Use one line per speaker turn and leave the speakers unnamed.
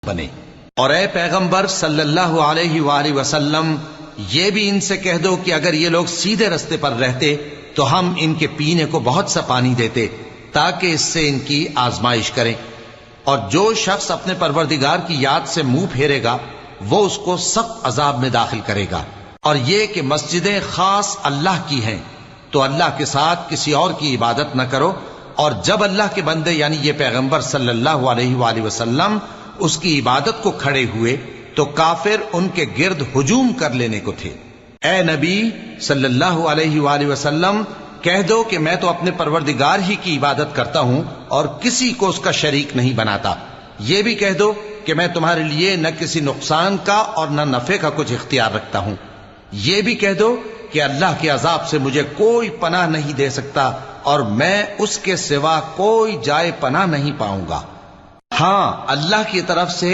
بنے۔ اور اے پیغمبر صلی اللہ علیہ وآلہ وسلم، یہ بھی ان سے کہہ دو کہ اگر یہ لوگ سیدھے رستے پر رہتے تو ہم ان کے پینے کو بہت سا پانی دیتے تاکہ اس سے ان کی آزمائش کریں، اور جو شخص اپنے پروردگار کی یاد سے منہ پھیرے گا وہ اس کو سخت عذاب میں داخل کرے گا۔ اور یہ کہ مسجدیں خاص اللہ کی ہیں تو اللہ کے ساتھ کسی اور کی عبادت نہ کرو، اور جب اللہ کے بندے یعنی یہ پیغمبر صلی اللہ علیہ وآلہ وسلم اس کی عبادت کو کھڑے ہوئے تو کافر ان کے گرد ہجوم کر لینے کو تھے۔ اے نبی صلی اللہ علیہ وآلہ وسلم، کہہ دو کہ میں تو اپنے پروردگار ہی کی عبادت کرتا ہوں اور کسی کو اس کا شریک نہیں بناتا۔ یہ بھی کہہ دو کہ میں تمہارے لیے نہ کسی نقصان کا اور نہ نفع کا کچھ اختیار رکھتا ہوں۔ یہ بھی کہہ دو کہ اللہ کے عذاب سے مجھے کوئی پناہ نہیں دے سکتا اور میں اس کے سوا کوئی جائے پناہ نہیں پاؤں گا۔ ہاں، اللہ کی طرف سے